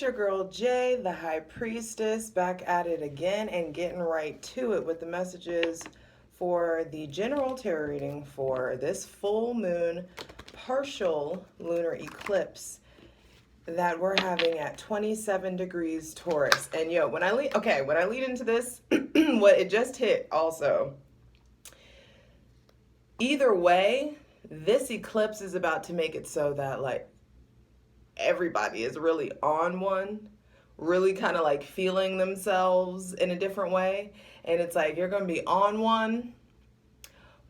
your girl Jay, the High Priestess, back at it again and getting right to it with the messages for the general tarot reading for this full moon partial lunar eclipse that we're having at 27 degrees Taurus. And yo, when I lead into this, what it just hit also. Either way, this eclipse is about to make it so that like everybody is really on one, really kind of like feeling themselves in a different way. And it's like you're going to be on one,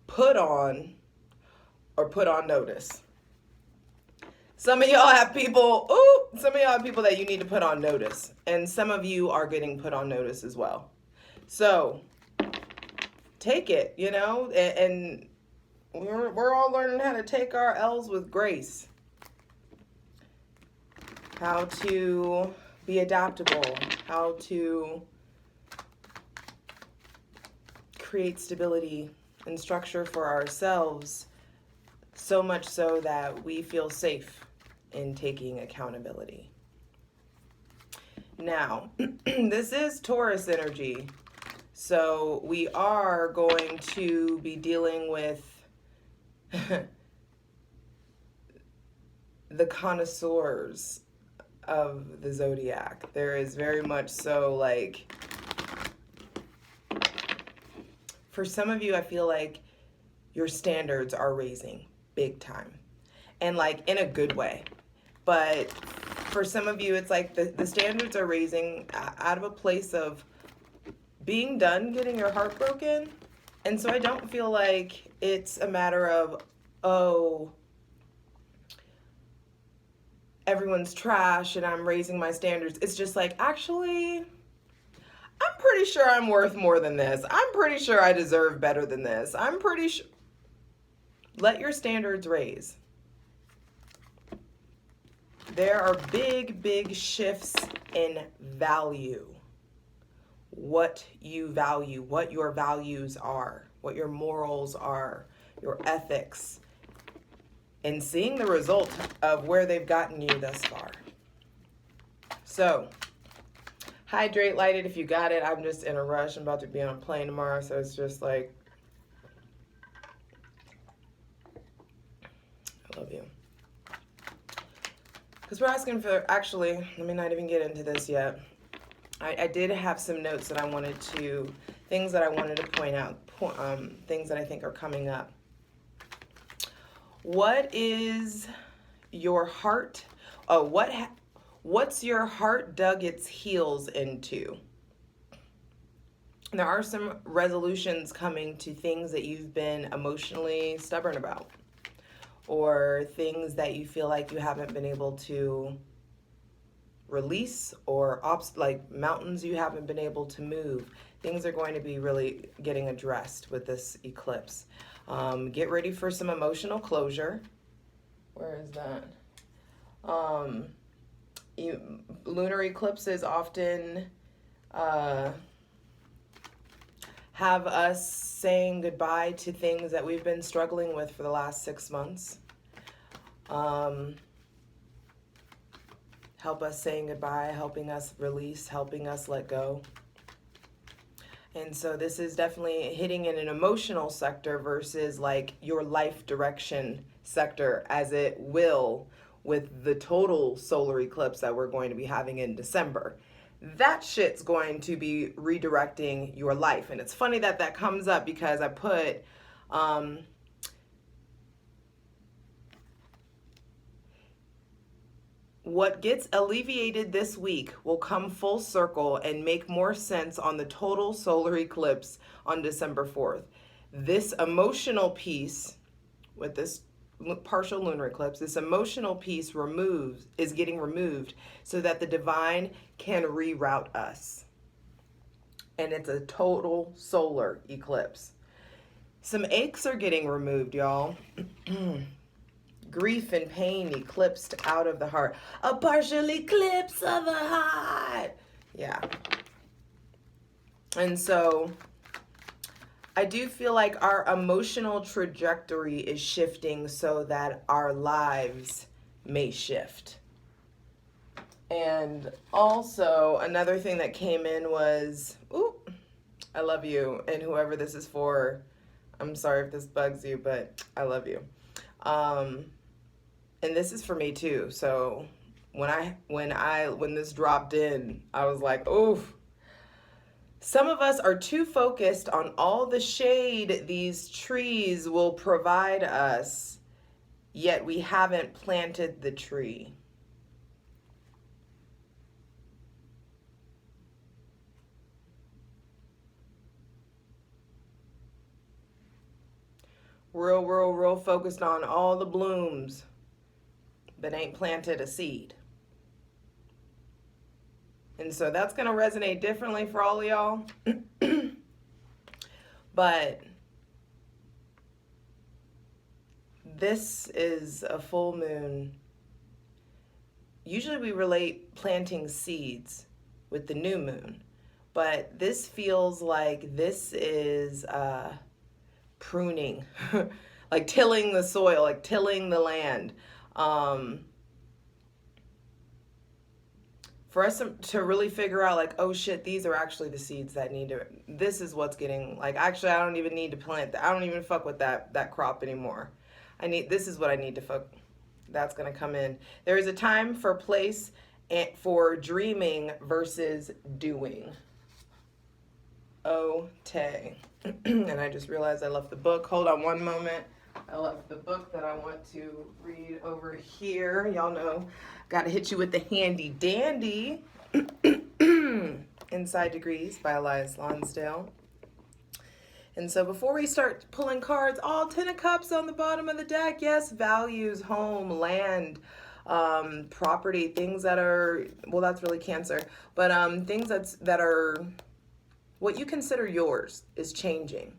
put on, or put on notice. Some of y'all have people that you need to put on notice. And some of you are getting put on notice as well. So take it, and we're all learning how to take our L's with grace. How to be adaptable, how to create stability and structure for ourselves, so much so that we feel safe in taking accountability. Now, this is Taurus energy, so we are going to be dealing with the connoisseurs of the zodiac. There is very much so like, for some of you, I feel like your standards are raising big time and like in a good way. But for some of you, it's like the standards are raising out of a place of being done getting your heart broken. And so I don't feel like it's a matter of, oh, everyone's trash and I'm raising my standards. It's just like, actually, I'm pretty sure I'm worth more than this. I'm pretty sure I deserve better than this. I'm pretty sure. Let your standards raise. There are big, big shifts in value. What you value, what your values are, what your morals are, your ethics, and seeing the result of where they've gotten you thus far. So, hydrate, light it if you got it. I'm just in a rush. I'm about to be on a plane tomorrow, so it's just like, I love you. Because we're asking for, actually, let me not even get into this yet. I did have some notes that I wanted to, things that I wanted to point out, things that I think are coming up. What is your heart? What's your heart dug its heels into? There are some resolutions coming to things that you've been emotionally stubborn about, or things that you feel like you haven't been able to release, or like mountains you haven't been able to move. Things are going to be really getting addressed with this eclipse. Get ready for some emotional closure. Where is that? Lunar eclipses often have us saying goodbye to things that we've been struggling with for the last 6 months. Help us saying goodbye, helping us release, helping us let go. And so this is definitely hitting in an emotional sector versus like your life direction sector, as it will with the total solar eclipse that we're going to be having in December. That shit's going to be redirecting your life. And it's funny that that comes up because I put what gets alleviated this week will come full circle and make more sense on the total solar eclipse on December 4th. This emotional piece with this partial lunar eclipse, this emotional piece is getting removed so that the divine can reroute us. And it's a total solar eclipse. Some aches are getting removed, y'all. Grief and pain eclipsed out of the heart. A partial eclipse of the heart. Yeah. And so I do feel like our emotional trajectory is shifting so that our lives may shift. And also, another thing that came in was, ooh, I love you. And whoever this is for, I'm sorry if this bugs you, but I love you. Um, and this is for me too. So when this dropped in, I was like, oof. Some of us are too focused on all the shade these trees will provide us, yet we haven't planted the tree. Real focused on all the blooms, but ain't planted a seed. And so that's going to resonate differently for all of y'all. But this is a full moon. Usually we relate planting seeds with the new moon, but this feels like this is pruning, like tilling the soil, like tilling the land. For us to really figure out, like, oh shit, these are actually the seeds that need to, this is what's getting, like, actually I don't even need to plant that. I don't even fuck with that crop anymore. This is what I need to fuck. That's going to come in. There is a time for place for dreaming versus doing. Oh, Tay. And I just realized I left the book. Hold on one moment. I left the book that I want to read over here. Y'all know, got to hit you with the handy dandy. Inside Degrees by Elias Lonsdale. And so before we start pulling cards, all 10 of Cups on the bottom of the deck. Yes, values, home, land, property, things that are, well, that's really Cancer. But things that are what you consider yours is changing.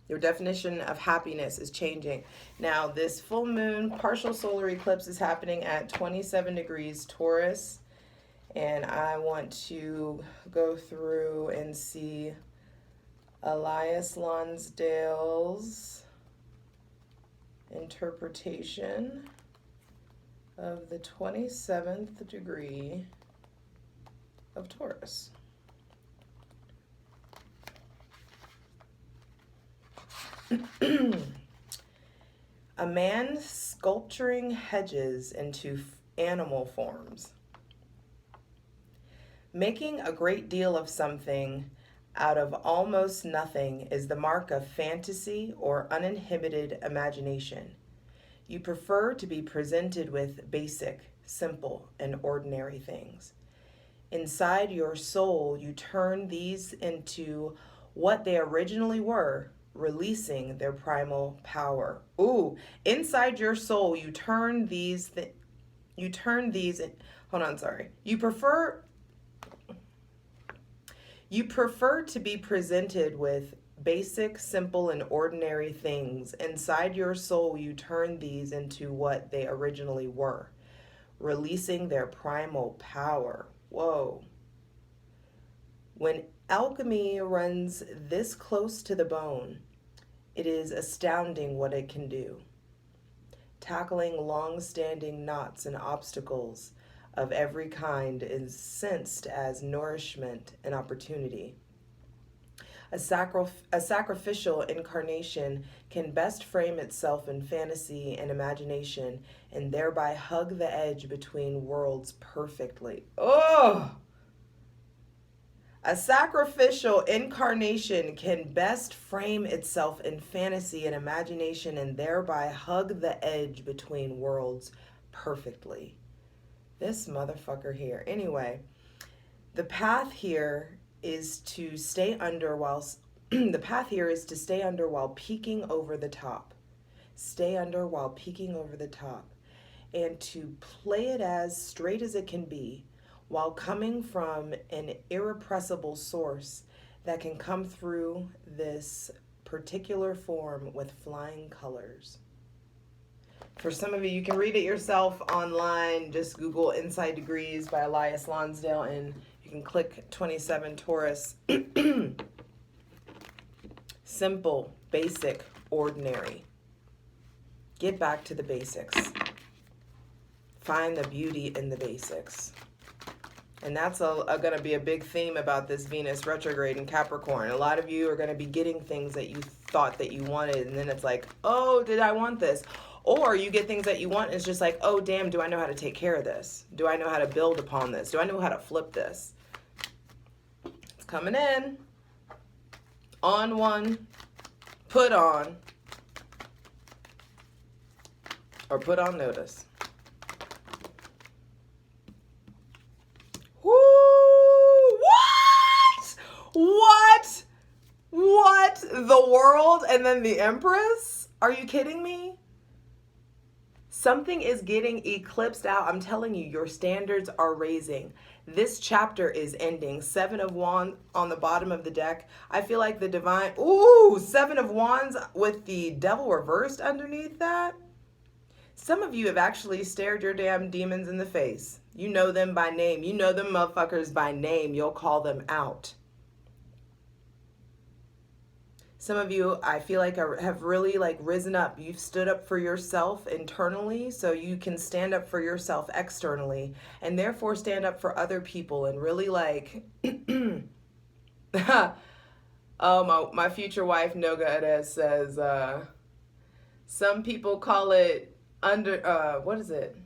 Your definition of happiness is changing. Now, this full moon partial solar eclipse is happening at 27 degrees Taurus. And I want to go through and see Elias Lonsdale's interpretation of the 27th degree of Taurus. A man sculpturing hedges into animal forms. Making a great deal of something out of almost nothing is the mark of fantasy or uninhibited imagination. You prefer to be presented with basic, simple, and ordinary things. Inside your soul, you turn these into what they originally were, releasing their primal power. Ooh, inside your soul, you turn these, hold on, sorry. You prefer to be presented with basic, simple, and ordinary things. Inside your soul, you turn these into what they originally were, releasing their primal power. Whoa. When alchemy runs this close to the bone, it is astounding what it can do. Tackling long-standing knots and obstacles of every kind is sensed as nourishment and opportunity. A sacrificial incarnation can best frame itself in fantasy and imagination and thereby hug the edge between worlds perfectly. Oh! A sacrificial incarnation can best frame itself in fantasy and imagination and thereby hug the edge between worlds perfectly. This motherfucker here. Anyway, the path here is to stay under while peeking over the top. Stay under while peeking over the top. And to play it as straight as it can be, while coming from an irrepressible source that can come through this particular form with flying colors. For some of you, you can read it yourself online. Just Google Inside Degrees by Elias Lonsdale and you can click 27 Taurus. Simple, basic, ordinary. Get back to the basics. Find the beauty in the basics. And that's going to be a big theme about this Venus retrograde in Capricorn. A lot of you are going to be getting things that you thought that you wanted, and then it's like, oh, did I want this? Or you get things that you want, and it's just like, oh, damn, do I know how to take care of this? Do I know how to build upon this? Do I know how to flip this? It's coming in. On one, put on, or put on notice. Woo! What? What? The world and then the Empress? Are you kidding me? Something is getting eclipsed out. I'm telling you, your standards are raising. This chapter is ending. 7 of Wands on the bottom of the deck. I feel like the divine... Ooh, 7 of Wands with the devil reversed underneath that. Some of you have actually stared your damn demons in the face. You know them by name. You know them motherfuckers by name. You'll call them out. Some of you, I feel like, have really like risen up. You've stood up for yourself internally so you can stand up for yourself externally and therefore stand up for other people and really like, oh, my future wife, Noga Edes, says, some people call it what is it?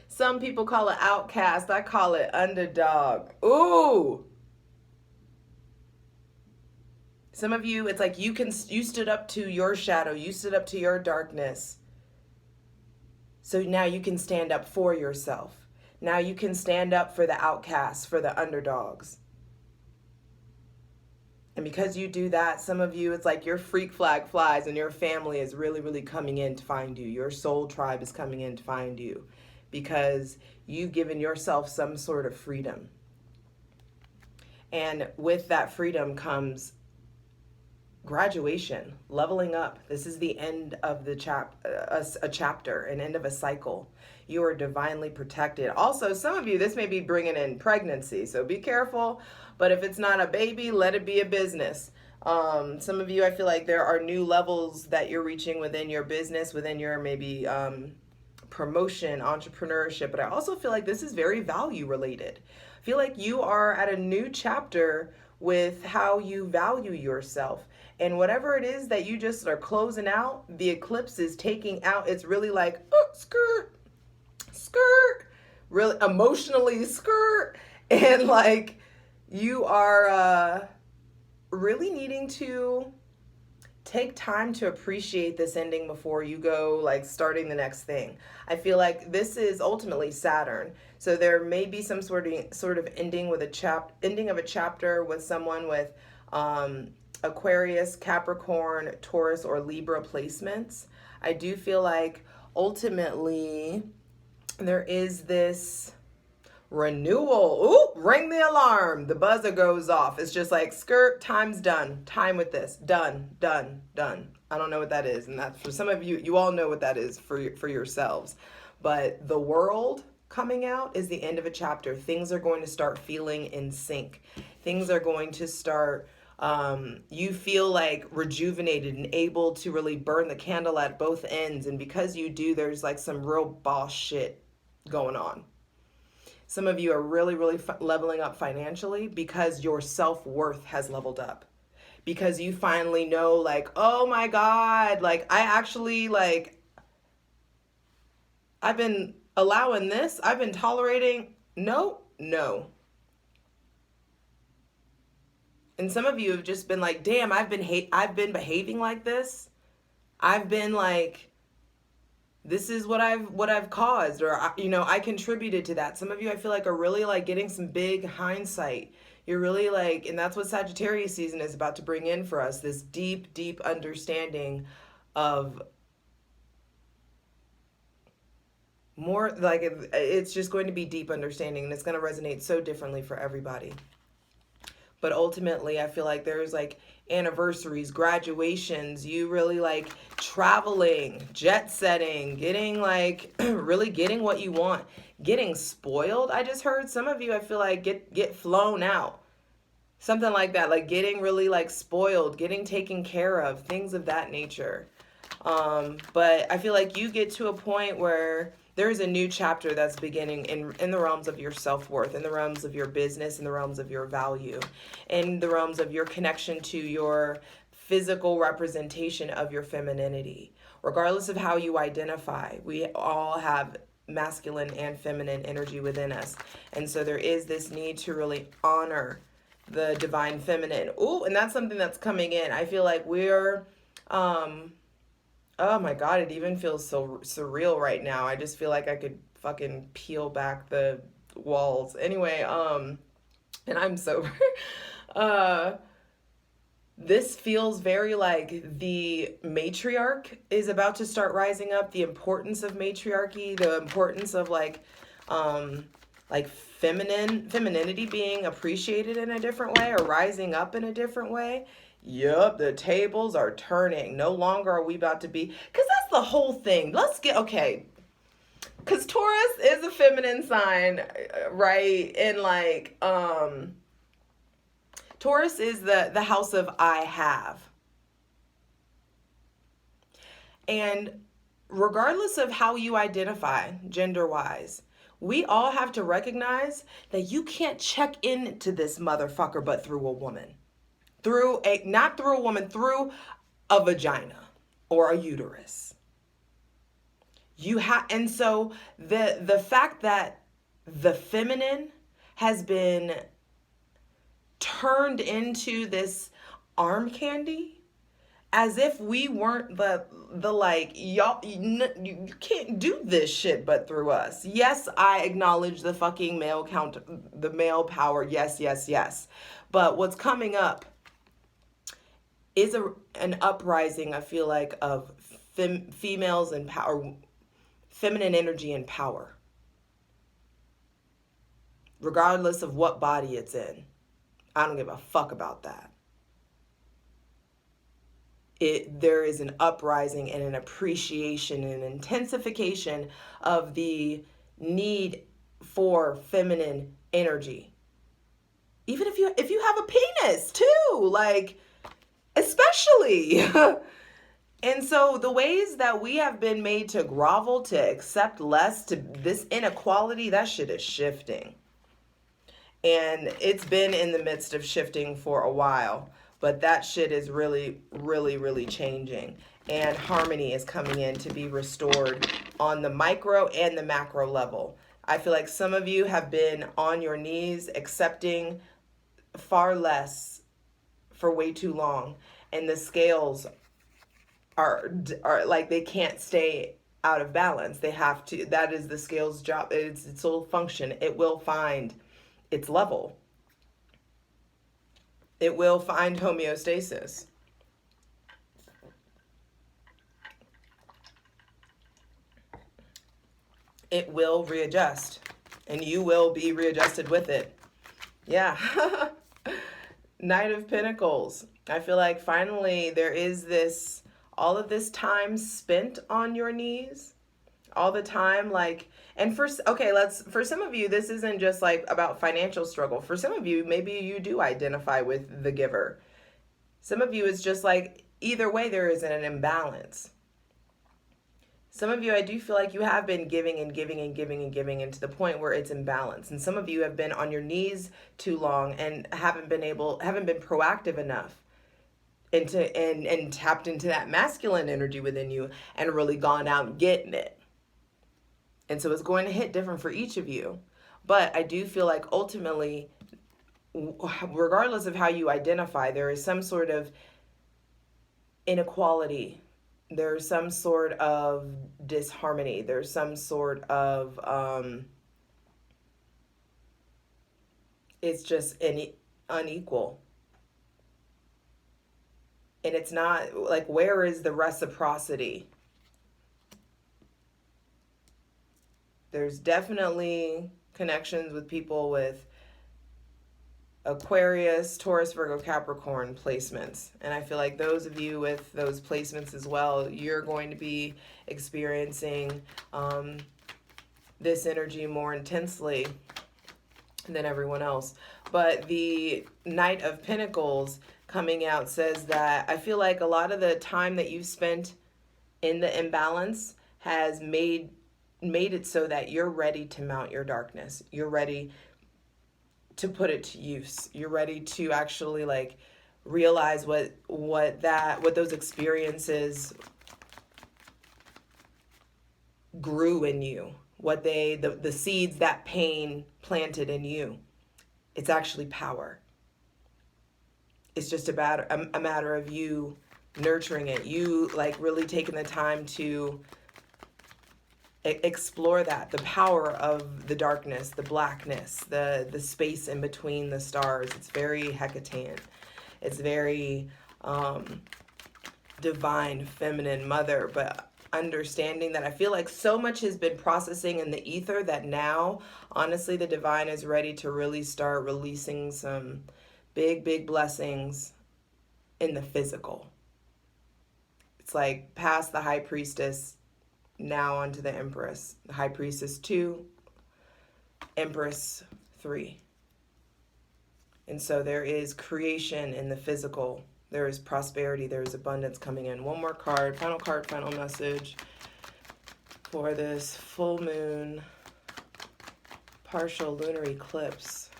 Some people call it outcast. I call it underdog. Ooh. Some of you, it's like you stood up to your shadow. You stood up to your darkness. So now you can stand up for yourself. Now you can stand up for the outcasts, for the underdogs. And because you do that, some of you, it's like your freak flag flies and your family is really, really coming in to find you. Your soul tribe is coming in to find you because you've given yourself some sort of freedom. And with that freedom comes graduation, leveling up. This is the end of the a chapter, an end of a cycle. You are divinely protected. Also, some of you, this may be bringing in pregnancy, so be careful. But if it's not a baby, let it be a business. Some of you, I feel like there are new levels that you're reaching within your business, within your maybe promotion, entrepreneurship. But I also feel like this is very value related. I feel like you are at a new chapter with how you value yourself. And whatever it is that you just are closing out, the eclipse is taking out. It's really like, oh, skirt, really emotionally skirt. And like you are really needing to take time to appreciate this ending before you go like starting the next thing. I feel like this is ultimately Saturn. So there may be some sort of ending with ending of a chapter with someone with Aquarius, Capricorn, Taurus, or Libra placements. I do feel like ultimately there is this renewal. Ooh, ring the alarm. The buzzer goes off. It's just like skirt, time's done. Time with this. Done. I don't know what that is. And that's for some of you, you all know what that is for yourselves. But the world coming out is the end of a chapter. Things are going to start feeling in sync. Things are going to start you feel like rejuvenated and able to really burn the candle at both ends. And because you do, there's like some real boss shit going on. Some of you are really, really leveling up financially because your self-worth has leveled up. Because you finally know like, oh my God, like I actually like, I've been allowing this. I've been tolerating. No. And some of you have just been like, damn, I've been behaving like this. I've been like, this is what I've caused, or I contributed to that. Some of you, I feel like, are really like getting some big hindsight. You're really like, and that's what Sagittarius season is about to bring in for us, this deep, deep understanding of more like it's just going to be deep understanding, and it's going to resonate so differently for everybody. But ultimately, I feel like there's like anniversaries, graduations, you really like traveling, jet setting, getting like really getting what you want, getting spoiled. I just heard some of you, I feel like get flown out. Something like that, like getting really like spoiled, getting taken care of, things of that nature. But I feel like you get to a point where there is a new chapter that's beginning in the realms of your self-worth, in the realms of your business, in the realms of your value, in the realms of your connection to your physical representation of your femininity. Regardless of how you identify, we all have masculine and feminine energy within us. And so there is this need to really honor the divine feminine. Ooh, and that's something that's coming in. I feel like we're oh my God, it even feels so surreal right now. I just feel like I could fucking peel back the walls. Anyway, and I'm sober. uh this feels very like the matriarch is about to start rising up, the importance of matriarchy, the importance of like femininity being appreciated in a different way or rising up in a different way. Yup, the tables are turning. No longer are we about to be, because that's the whole thing. Let's get, okay, because Taurus is a feminine sign, right? And like, Taurus is the house of I have. And regardless of how you identify gender wise, we all have to recognize that you can't check into this motherfucker but through a woman. Not through a woman, through a vagina or a uterus. And so the fact that the feminine has been turned into this arm candy, as if we weren't the like, y'all, you can't do this shit but through us. Yes, I acknowledge the fucking male count, the male power. Yes, yes, yes. But what's coming up is an uprising, I feel like, of females and power, feminine energy and power, regardless of what body it's in. I don't give a fuck about that. There is an uprising and an appreciation and an intensification of the need for feminine energy. Even if you have a penis too, like, especially. And so the ways that we have been made to grovel, to accept less, to this inequality, that shit is shifting. And it's been in the midst of shifting for a while. But that shit is really, really, really changing. And harmony is coming in to be restored on the micro and the macro level. I feel like some of you have been on your knees accepting far less for way too long. And the scales are like, they can't stay out of balance. They have to. That is the scales' job. It's its sole function. It will find its level. It will find homeostasis. It will readjust, and you will be readjusted with it. Yeah. Knight of Pentacles. I feel like finally there is this, all of this time spent on your knees, all the time, like, and for some of you, this isn't just like about financial struggle. For some of you, maybe you do identify with the giver. Some of you, it's just like, either way, there is an imbalance. Some of you, I do feel like you have been giving and giving and giving and giving, and to the point where it's imbalanced. And some of you have been on your knees too long and haven't been proactive enough and tapped into that masculine energy within you and really gone out and getting it. And so it's going to hit different for each of you. But I do feel like ultimately, regardless of how you identify, there is some sort of inequality. There's some sort of disharmony. There's some sort of, it's just unequal. And it's not like, where is the reciprocity? There's definitely connections with people with Aquarius, Taurus, Virgo, Capricorn placements. And I feel like those of you with those placements as well, you're going to be experiencing this energy more intensely than everyone else. But the Knight of Pentacles coming out says that I feel like a lot of the time that you've spent in the imbalance has made it so that you're ready to mount your darkness. You're ready to put it to use. You're ready to actually like realize what those experiences grew in you, what the seeds that pain planted in you. It's actually power. It's just about a matter of you nurturing it, you like really taking the time to explore the power of the darkness, the blackness, the space in between the stars. It's very Hecatean. It's very divine, feminine, mother, but understanding that I feel like so much has been processing in the ether that now, honestly, the divine is ready to really start releasing some big blessings in the physical. It's like past the high priestess, now onto the empress. The high priestess 2, empress 3. And so there is creation in the physical. There is prosperity. There is abundance coming in. One more card, final message for this full moon, partial lunar eclipse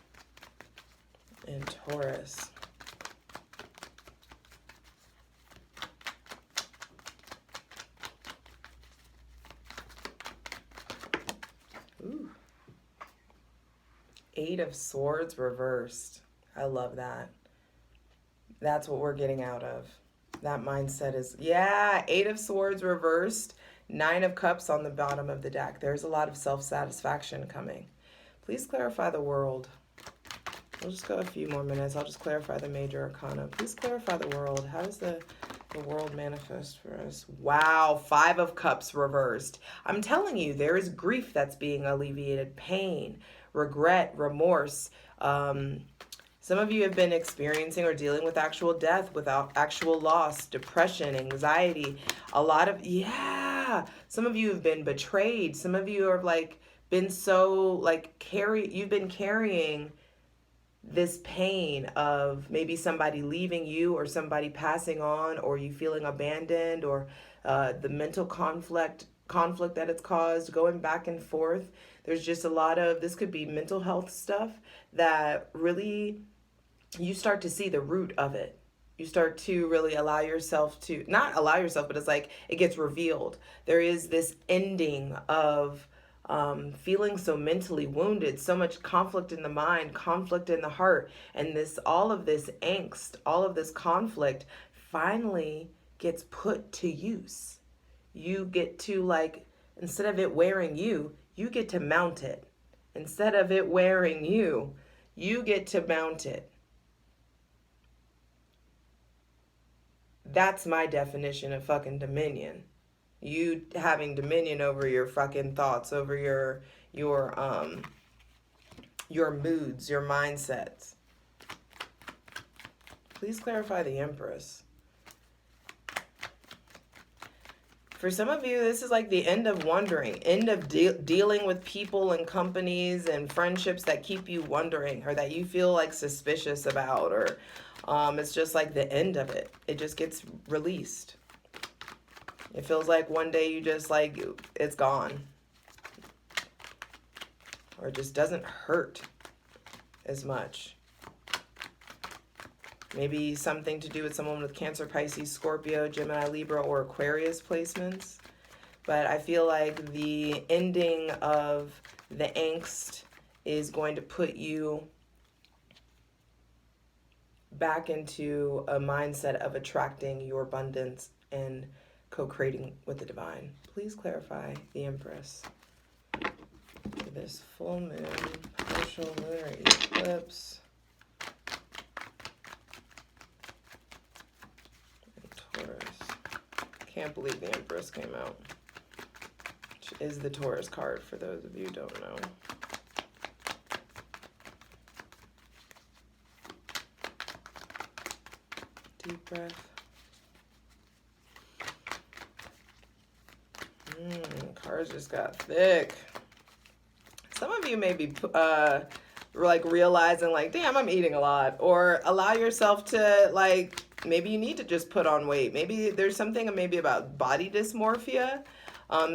in Taurus. Ooh. 8 of Swords reversed. I love that. That's what we're getting out of. That mindset is, yeah, 8 of Swords reversed, 9 of Cups on the bottom of the deck. There's a lot of self-satisfaction coming. Please clarify the world. We'll just go a few more minutes. I'll just clarify the major arcana. Please clarify the world. How does the world manifest for us? Wow, 5 of Cups reversed. I'm telling you, there is grief that's being alleviated, pain, regret, remorse. Some of you have been experiencing or dealing with actual death, without actual loss, depression, anxiety, a lot of, yeah. Some of you have been betrayed. Some of you are like been so like you've been carrying this pain of maybe somebody leaving you or somebody passing on, or you feeling abandoned, or the mental conflict that it's caused, going back and forth. There's just a lot of, this could be mental health stuff that really, you start to see the root of it. You start to really allow yourself to, not allow yourself, but it's like it gets revealed. There is this ending of feeling so mentally wounded, so much conflict in the mind, conflict in the heart, and all of this angst, all of this conflict finally gets put to use. You get to, like, instead of it wearing you, you get to mount it. Instead of it wearing you, you get to mount it. That's my definition of fucking dominion. You having dominion over your fucking thoughts, over your moods, your mindsets. Please clarify the Empress. For some of you, this is like the end of wondering, end of dealing with people and companies and friendships that keep you wondering, or that you feel like suspicious about, or it's just like the end of it. It just gets released. It feels like one day you just like, it's gone. Or it just doesn't hurt as much. Maybe something to do with someone with Cancer, Pisces, Scorpio, Gemini, Libra, or Aquarius placements. But I feel like the ending of the angst is going to put you back into a mindset of attracting your abundance and co-creating with the divine. Please clarify the Empress for this full moon, partial lunar eclipse. Taurus. Can't believe the Empress came out. Which is the Taurus card, for those of you who don't know. Deep breath. Cards just got thick. Some of you may be like realizing like, damn, I'm eating a lot. Or allow yourself to like maybe you need to just put on weight. Maybe there's something maybe about body dysmorphia.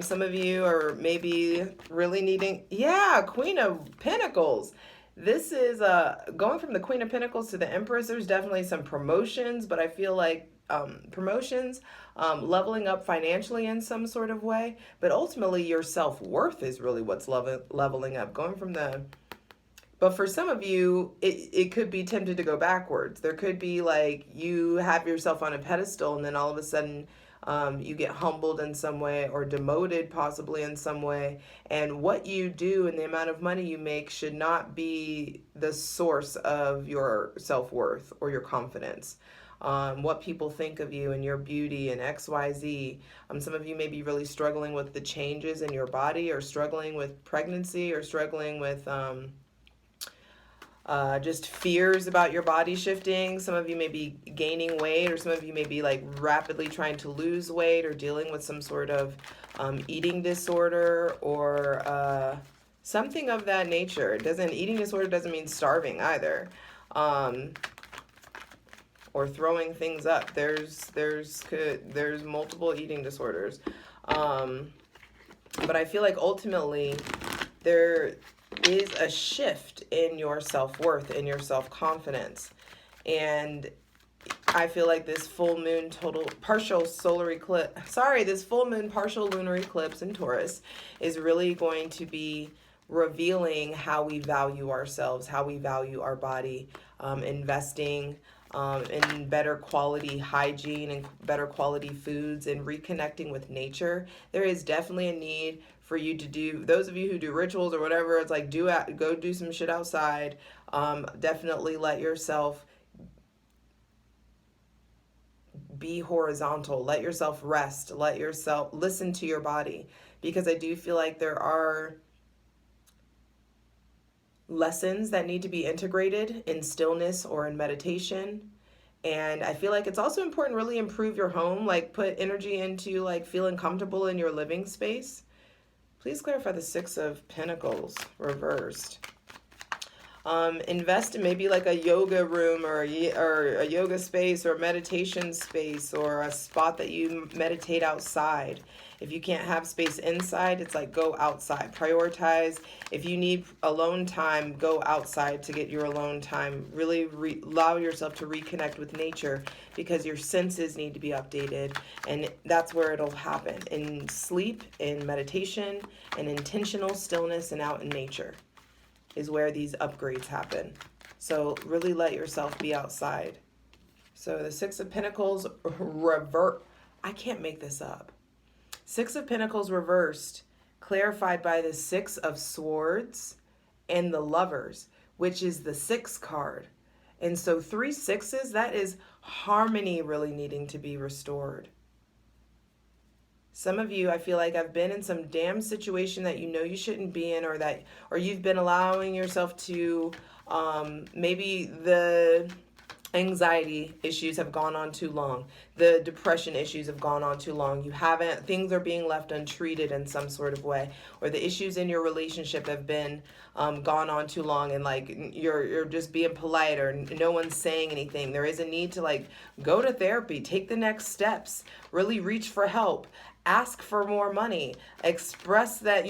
Some of you are maybe really needing, yeah, Queen of Pentacles. This is going from the Queen of Pentacles to the Empress. There's definitely some promotions, but I feel like promotions, leveling up financially in some sort of way. But ultimately, your self-worth is really what's leveling up. Going from the, but for some of you, it could be tempted to go backwards. There could be like you have yourself on a pedestal and then all of a sudden you get humbled in some way or demoted possibly in some way. And what you do and the amount of money you make should not be the source of your self-worth or your confidence. What people think of you and your beauty and XYZ. Some of you may be really struggling with the changes in your body or struggling with pregnancy or struggling with just fears about your body shifting. Some of you may be gaining weight, or some of you may be like rapidly trying to lose weight or dealing with some sort of eating disorder or something of that nature. Eating disorder doesn't mean starving either. Or throwing things up. There's multiple eating disorders. But I feel like ultimately there is a shift in your self-worth, in your self-confidence. And I feel like this full moon partial lunar eclipse in Taurus is really going to be revealing how we value ourselves, how we value our body, investing in better quality hygiene and better quality foods and reconnecting with nature. There is definitely a need for you to do, those of you who do rituals or whatever, it's like go do some shit outside. Definitely let yourself be horizontal, let yourself rest, let yourself listen to your body, because I do feel like there are lessons that need to be integrated in stillness or in meditation. And I feel like it's also important to really improve your home, like put energy into like feeling comfortable in your living space. Please clarify the Six of Pentacles reversed. Invest in maybe like a yoga room or a yoga space or a meditation space or a spot that you meditate outside. If you can't have space inside, it's like go outside. Prioritize. If you need alone time, go outside to get your alone time. Really allow yourself to reconnect with nature, because your senses need to be updated, and that's where it'll happen. In sleep, in meditation, and intentional stillness and out in nature is where these upgrades happen. So really let yourself be outside. So the Six of Pentacles revert. I can't make this up. Six of Pentacles reversed, clarified by the Six of Swords and the Lovers, which is the Six card. And so 3 sixes, that is harmony really needing to be restored. Some of you, I feel like, have been in some damn situation that you know you shouldn't be in, or you've been allowing yourself to, maybe the anxiety issues have gone on too long. The depression issues have gone on too long. Things are being left untreated in some sort of way, or the issues in your relationship have been gone on too long, and like you're just being polite or no one's saying anything. There is a need to like go to therapy, take the next steps, really reach for help. Ask for more money, express that,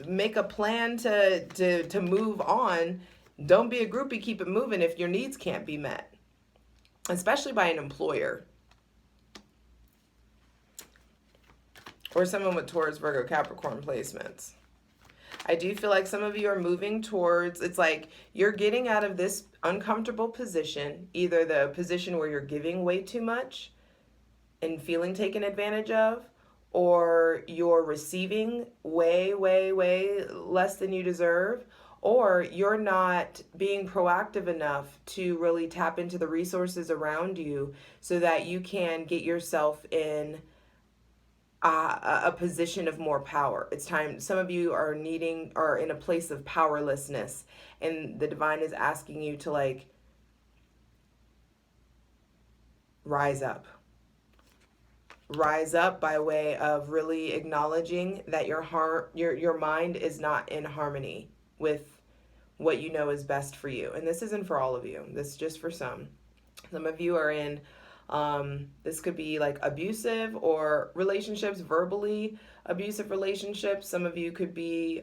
make a plan to move on. Don't be a groupie, keep it moving if your needs can't be met, especially by an employer or someone with Taurus, Virgo, Capricorn placements. I do feel like some of you are moving towards, it's like you're getting out of this uncomfortable position, either the position where you're giving way too much and feeling taken advantage of, or you're receiving way, way, way less than you deserve, or you're not being proactive enough to really tap into the resources around you so that you can get yourself in a position of more power. It's time. Some of you are in a place of powerlessness, and the divine is asking you to like rise up. Rise up by way of really acknowledging that your mind is not in harmony with what you know is best for you. And this isn't for all of you. This is just for some. Some of you are in This could be like abusive or relationships, verbally abusive relationships. Some of you could be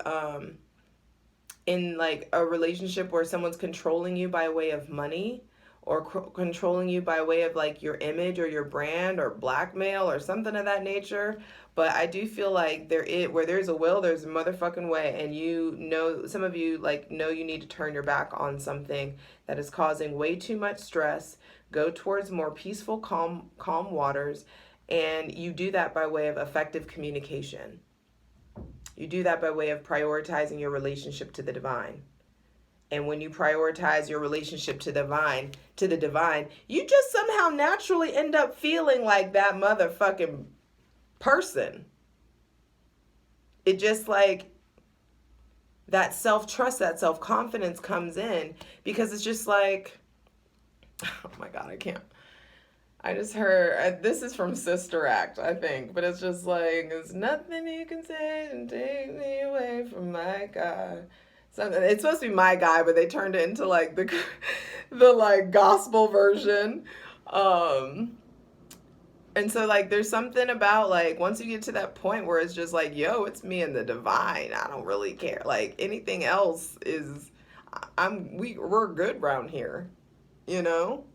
in like a relationship where someone's controlling you by way of money, or controlling you by way of like your image or your brand, or blackmail or something of that nature. But I do feel like where there's a will, there's a motherfucking way. And you know, some of you like know you need to turn your back on something that is causing way too much stress. Go towards more peaceful, calm waters. And you do that by way of effective communication. You do that by way of prioritizing your relationship to the divine. And when you prioritize your relationship to the divine, you just somehow naturally end up feeling like that motherfucking person. It just like that self-trust, that self-confidence comes in, because it's just like, oh my God, I can't. I just heard, this is from Sister Act, I think, but it's just like, there's nothing you can say and take me away from my God. Something, it's supposed to be my guy, but they turned it into like the like gospel version. And so like there's something about like once you get to that point where it's just like, yo, it's me and the divine. I don't really care. Like anything else is we're good around here, you know?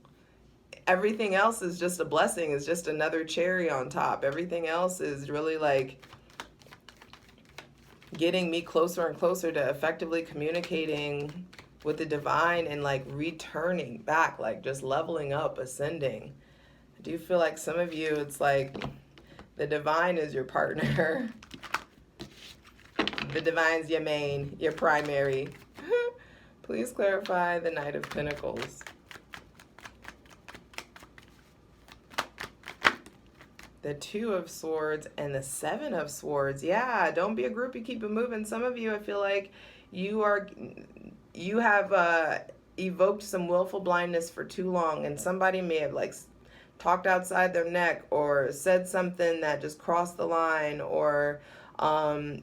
Everything else is just a blessing, is just another cherry on top. Everything else is really like getting me closer and closer to effectively communicating with the divine and like returning back, like just leveling up, ascending. I do feel like some of you, it's like the divine is your partner. The divine's your main, your primary. Please clarify the Knight of Pentacles. The Two of Swords and the Seven of Swords. Yeah, don't be a groupie, keep it moving. Some of you, I feel like you have evoked some willful blindness for too long, and somebody may have like talked outside their neck or said something that just crossed the line, or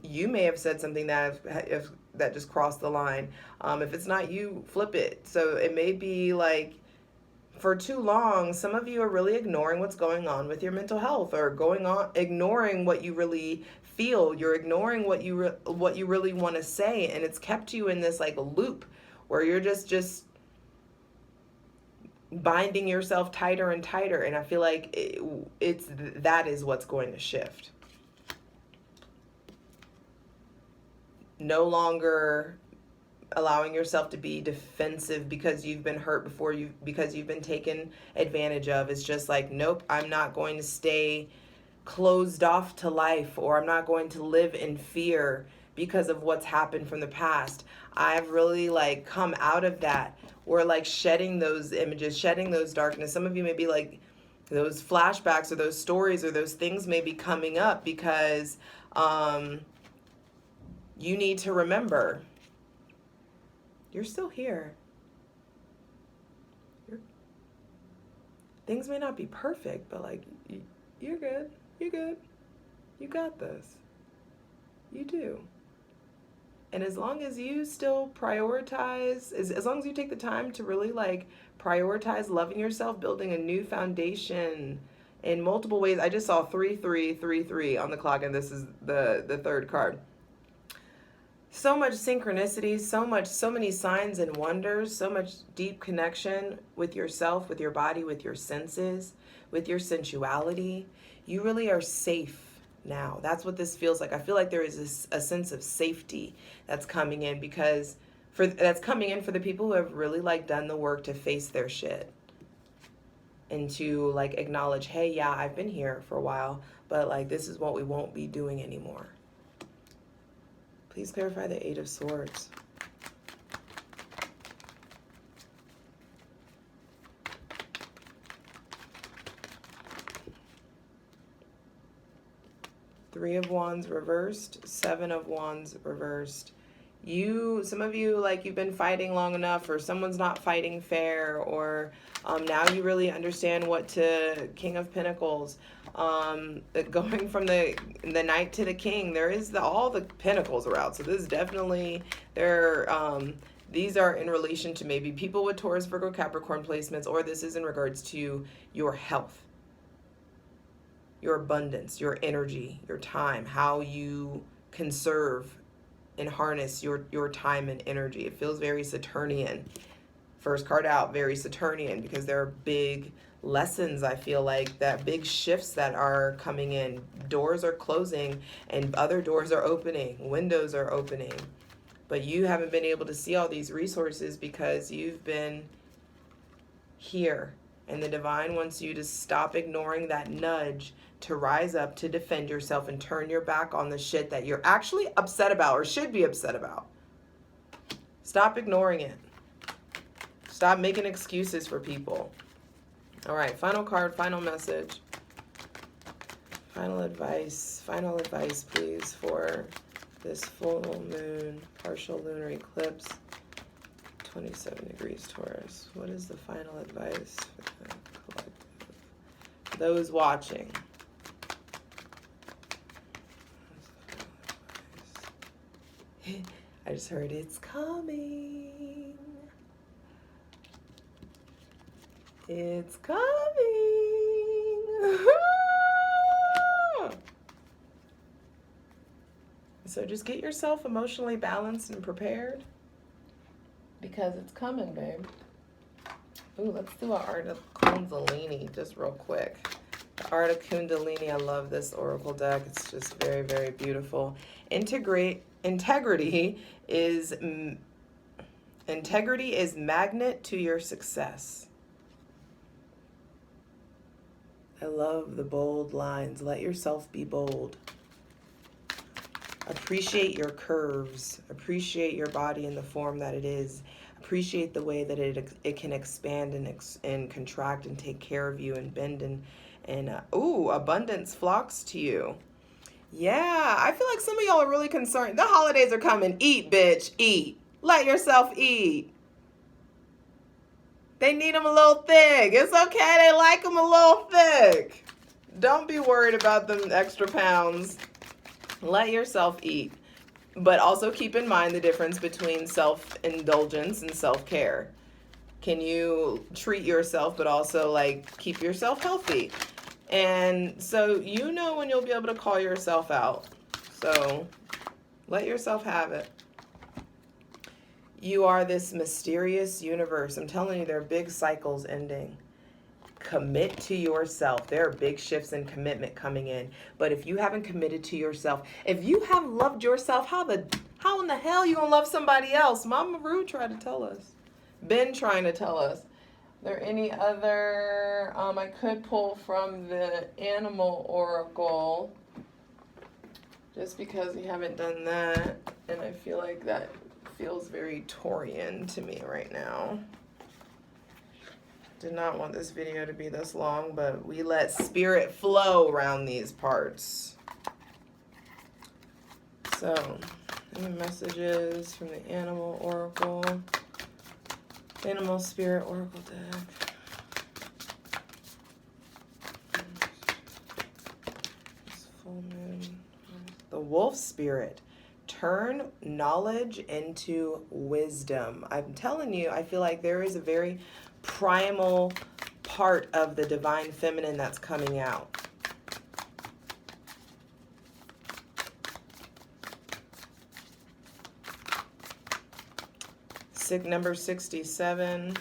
you may have said something that just crossed the line. If it's not you, flip it. So it may be like, for too long, some of you are really ignoring what's going on with your mental health, or ignoring what you really feel. You're ignoring what you really want to say, and it's kept you in this like loop where you're just binding yourself tighter and tighter. And I feel like that is what's going to shift. No longer allowing yourself to be defensive because you've been hurt before, because you've been taken advantage of. It's just like, nope, I'm not going to stay closed off to life, or I'm not going to live in fear because of what's happened from the past. I've really like come out of that. We're like shedding those images, shedding those darkness. Some of you may be like, those flashbacks or those stories or those things may be coming up because you need to remember you're still here. Things may not be perfect, but like, you're good. You're good. You got this. You do. And as long as you still prioritize, as long as you take the time to really like prioritize loving yourself, building a new foundation in multiple ways. I just saw 3333 on the clock, and this is the third card. So much synchronicity, so many signs and wonders, so much deep connection with yourself, with your body, with your senses, with your sensuality. You really are safe now. That's what this feels like. I feel like there is a sense of safety that's coming in, that's coming in for the people who have really like done the work to face their shit and to like acknowledge, hey, yeah, I've been here for a while, but like this is what we won't be doing anymore. Please clarify the Eight of Swords. Three of Wands reversed, Seven of Wands reversed. Some of you, like you've been fighting long enough, or someone's not fighting fair, or now you really understand King of Pentacles. Going from the Knight to the King, there is all the Pentacles are out. So this is definitely These are in relation to maybe people with Taurus, Virgo, Capricorn placements, or this is in regards to your health, your abundance, your energy, your time, how you conserve and harness your time and energy. It feels very Saturnian. First card out, very Saturnian, because there are big lessons, I feel like, that big shifts that are coming in. Doors are closing and other doors are opening. Windows are opening. But you haven't been able to see all these resources because you've been here. And the divine wants you to stop ignoring that nudge, to rise up, to defend yourself, and turn your back on the shit that you're actually upset about or should be upset about. Stop ignoring it. Stop making excuses for people. All right, final card, final message. Final advice, please, for this full moon, partial lunar eclipse, 27 degrees Taurus. What is the final advice for the collective? Those watching. I just heard it's coming. It's coming. So just get yourself emotionally balanced and prepared, because it's coming, babe. Ooh, let's do an Art of Kundalini just real quick. The Art of Kundalini, I love this oracle deck. It's just very, very beautiful. Integrity is magnet to your success. I love the bold lines. Let yourself be bold. Appreciate your curves. Appreciate your body in the form that it is. Appreciate the way that it can expand and contract and take care of you and bend and abundance flocks to you. Yeah, I feel like some of y'all are really concerned. The holidays are coming. Eat, bitch. Eat. Let yourself eat. They need them a little thick. It's okay. They like them a little thick. Don't be worried about them extra pounds. Let yourself eat. But also keep in mind the difference between self-indulgence and self-care. Can you treat yourself, but also like keep yourself healthy? And so you know when you'll be able to call yourself out. So let yourself have it. You are this mysterious universe. I'm telling you, there are big cycles ending. Commit to yourself. There are big shifts in commitment coming in. But if you haven't committed to yourself, if you haven't loved yourself, how in the hell you gonna love somebody else? Mama Rue tried to tell us. Been trying to tell us. Are there any other, I could pull from the animal oracle, just because we haven't done that, and I feel like that feels very Taurian to me right now. Did not want this video to be this long, but we let spirit flow around these parts. So, any messages from the animal oracle? Animal spirit oracle deck. This full moon. The wolf spirit. Turn knowledge into wisdom. I'm telling you, I feel like there is a very primal part of the divine feminine that's coming out. Number 67.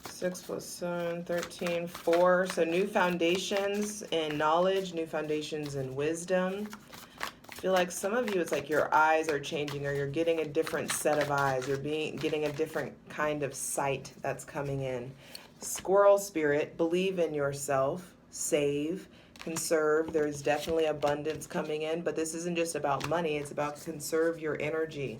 6 plus 7, 13, 4. So new foundations in knowledge, new foundations in wisdom. I feel like some of you, it's like your eyes are changing, or you're getting a different set of eyes. You're getting a different kind of sight that's coming in. Squirrel spirit, believe in yourself, save, conserve. There's definitely abundance coming in, but this isn't just about money. It's about conserve your energy.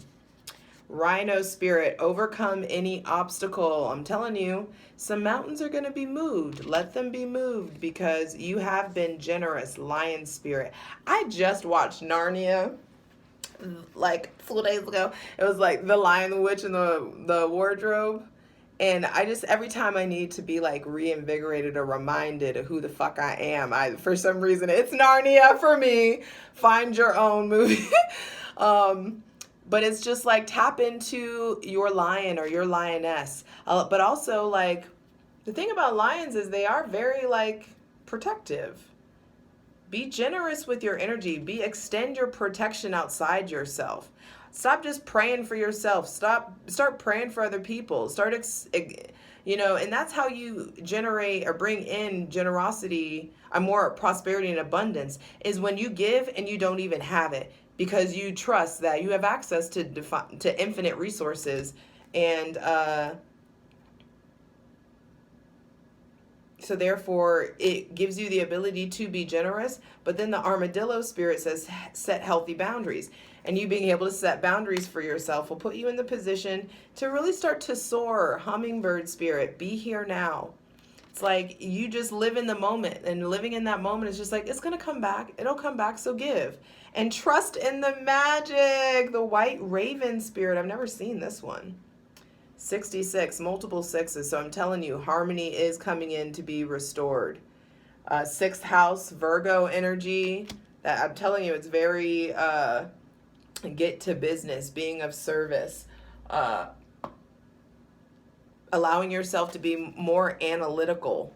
Rhino spirit, overcome any obstacle. I'm telling you, some mountains are going to be moved. Let them be moved, because you have been generous. Lion spirit. I just watched Narnia like 2 days ago. It was like The Lion, the Witch, and the Wardrobe. And I just, every time I need to be like reinvigorated or reminded of who the fuck I am, for some reason, it's Narnia for me. Find your own movie. But it's just like tap into your lion or your lioness. But also, like, the thing about lions is they are very, like, protective. Be generous with your energy. Extend your protection outside yourself. Stop just praying for yourself. Start praying for other people. And that's how you generate or bring in generosity, or more prosperity and abundance, is when you give and you don't even have it, because you trust that you have access to infinite resources. And so therefore it gives you the ability to be generous. But then the armadillo spirit says set healthy boundaries, and you being able to set boundaries for yourself will put you in the position to really start to soar. Hummingbird spirit, be here now. It's like you just live in the moment, and living in that moment is just like, it's gonna come back, it'll come back. So give and trust in the magic. The white raven spirit, I've never seen this one. 66, multiple sixes. So I'm telling you, harmony is coming in to be restored. Sixth house, Virgo energy. That I'm telling you, it's very get to business, being of service, allowing yourself to be more analytical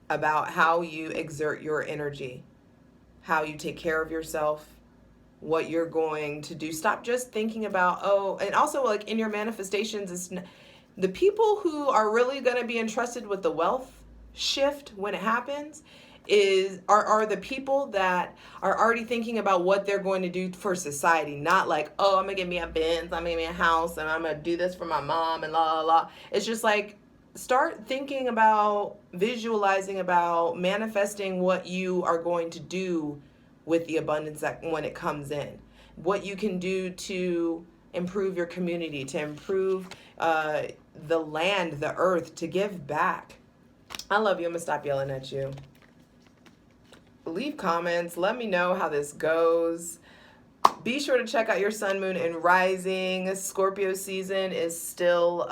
about how you exert your energy, how you take care of yourself, what you're going to do. Stop just thinking about, and also, like, in your manifestations, it's the people who are really going to be entrusted with the wealth shift when it happens are the people that are already thinking about what they're going to do for society. Not like, I'm gonna get me a Benz, I'm gonna get me a house, and I'm gonna do this for my mom, and la la la. It's just like, start thinking about, visualizing about, manifesting what you are going to do with the abundance that when it comes in, what you can do to improve your community, to improve the land, the earth, to give back. I love you. I'm gonna stop yelling at you. Leave comments. Let me know how this goes. Be sure to check out your sun, moon, and rising. Scorpio season is still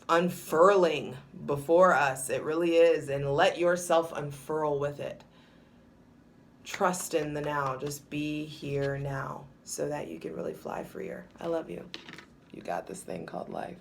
unfurling before us. It really is. And let yourself unfurl with it. Trust in the now. Just be here now so that you can really fly freer. I love you. You got this thing called life.